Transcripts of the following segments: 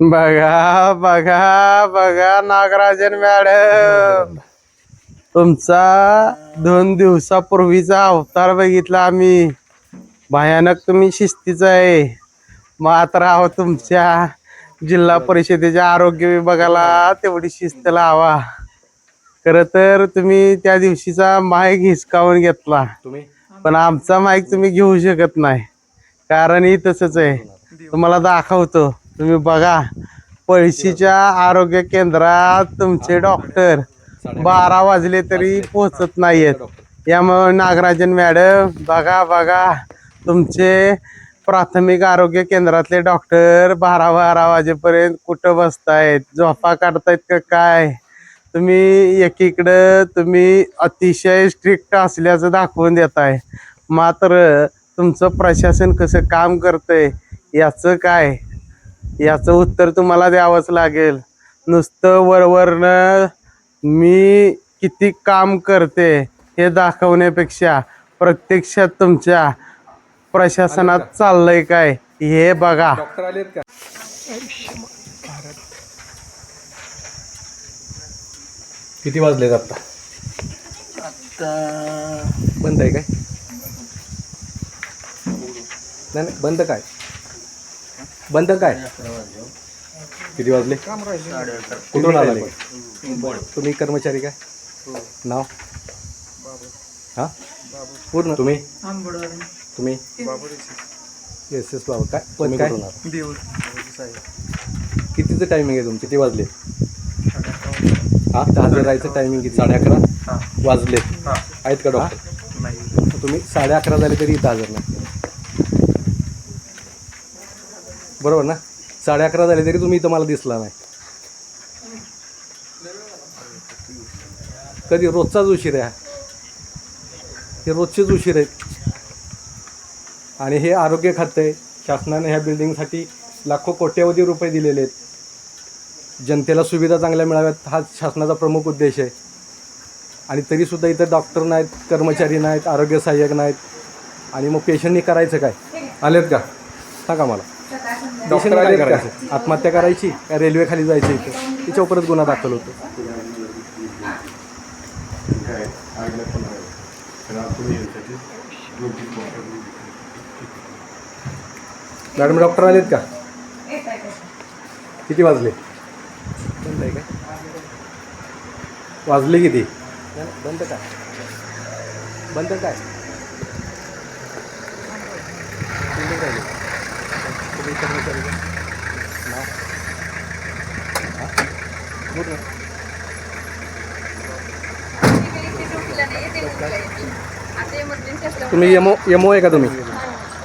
बघा बघा बघा नागराजन मॅडम, तुमचा 2 दिवसापूर्वीचा अवतार बघितला आम्ही. भयानक तुम्ही शिस्तीचा आहे. मात्र आहो तुमच्या जिल्हा परिषदेच्या आरोग्य विभागाला तेवढी शिस्त लावा. खरं तर तुम्ही त्या दिवशीचा माईक हिसकावून घेतला, पण आमचा माईक तुम्ही घेऊ शकत नाही. कारण ही तसंच आहे. तुम्हाला दाखवतो, तुम्ही बघा. पळशीच्या आरोग्य केंद्रात तुमचे डॉक्टर 12 वाजले तरी पोहोचत नाहीयेत. यामुळे नागराजन मॅडम बघा बघा, तुमचे प्राथमिक आरोग्य केंद्रातले डॉक्टर 12 वाजेपर्यंत कुठं बसतायत, झोपा काढतायत का काय? तुम्ही एकीकडं तुम्ही अतिशय स्ट्रिक्ट असल्याचं दाखवून देताय, मात्र तुमचं प्रशासन कसं काम करतंय याचं काय? याचं उत्तर तुम्हाला द्यावंच लागेल. नुसतं वरवरनं मी किती काम करते हे दाखवण्यापेक्षा प्रत्यक्षात तुमच्या प्रशासनात चाललंय काय हे बघा. डॉक्टर आलेत का? किती वाजलेत आता? बंद आहे काय? नाही नाही, बंद काय? बंद काय? किती वाजले? कुठून आला? तुम्ही कर्मचारी काय? नाव? हा पूर्ण? तुम्ही येस येस बाबा. काय पण काय? कितीचं टायमिंग आहे तुमचं? किती वाजले? हा, तर हजर राहायचं टायमिंग किती? 11:30 वाजले आहेत का डॉक्टर? तुम्ही 11:30 झाले तरी इथं हजर नाही, बरोबर ना? 11:30 झाले तरी तुम्ही इथं मला दिसला नाही. कधी रोजचाच उशीर आहे. हे रोजचेच उशीर आहेत. आणि हे आरोग्य खातं आहे. शासनाने ह्या बिल्डिंगसाठी लाखो कोट्यवधी रुपये दिलेले आहेत. जनतेला सुविधा चांगल्या मिळाव्यात हा शासनाचा प्रमुख उद्देश आहे. आणि तरीसुद्धा इथं डॉक्टर नाहीत, कर्मचारी नाहीत, आरोग्य सहाय्यक नाहीत. आणि मग पेशंटनी करायचं काय? आलेत का सांगा मला. डॉक्टर काय करायचं? आत्महत्या करायची का रेल्वे खाली जायचं? इथं तिच्या परत गुन्हा दाखल होतो. मॅडम डॉक्टर आलेत का? किती वाजले? बंद आहे काय? वाजले किती? बंद काय? बंद काय? तुम्ही कर्मचारी का? नाव? हां पूर्ण? तुम्ही एमओ आहे का तुम्ही?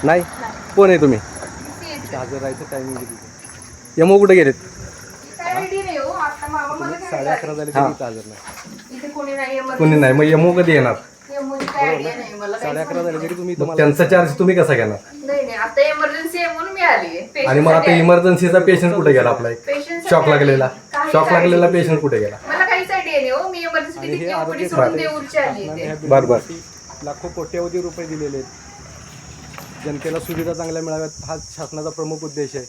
नाही. कोण आहे तुम्ही? हजर राहायचं टायमिंग किती? एमओ कुठे गेलेत? 11:30 झाले तरी इथं हजर नाही. कोणी नाही. मग एमओ कधी येणार? 11:30 झाले तरी तुम्ही त्यांचा चार्ज तुम्ही कसा घेणार? आणि मग आता इमर्जन्सीचा पेशंट कुठे गेला? आपला एक शॉक लागलेला पेशंट कुठे गेला? बरोबर. लाखो कोट्यवधी रुपये दिलेले आहेत. जनतेला सुविधा चांगल्या मिळाव्यात हा शासनाचा प्रमुख उद्देश आहे.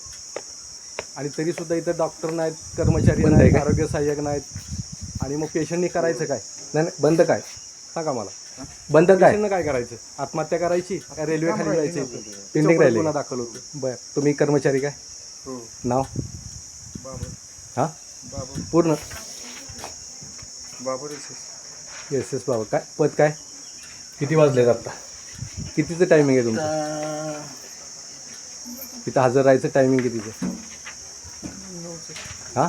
आणि तरीसुद्धा इथं डॉक्टर नाहीत, कर्मचारी नाहीत, आरोग्य सहाय्यक नाहीत. आणि मग पेशंटनी करायचं काय? नाही नाही, बंद काय सांगा मला. बंद काय? काय करायचं? आत्महत्या करायची का रेल्वे खाली जायचं? पेंडिंग राहिले, गुन्हा दाखल होतो. बरं. तुम्ही कर्मचारी काय? नाव? हां पूर्ण? येस येस बाबा. काय पद काय? किती वाजलेत आता? कितीचं टायमिंग आहे तुमचं? इथं हजर राहायचं टायमिंग कितीचं? हां,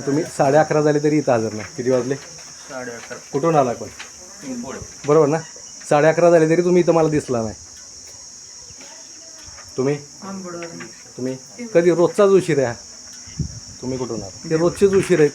तुम्ही 11:30 झाले तरी इथं हजर नाही. किती वाजले? 11:30. कुठून आला पण? बरोबर ना? 11:30 झाले तरी तुम्ही इथं मला दिसला नाही. तुम्ही कधी रोजचाच उशीर आहे. तुम्ही कुठून आला? ते रोजचेच उशीर आहेत.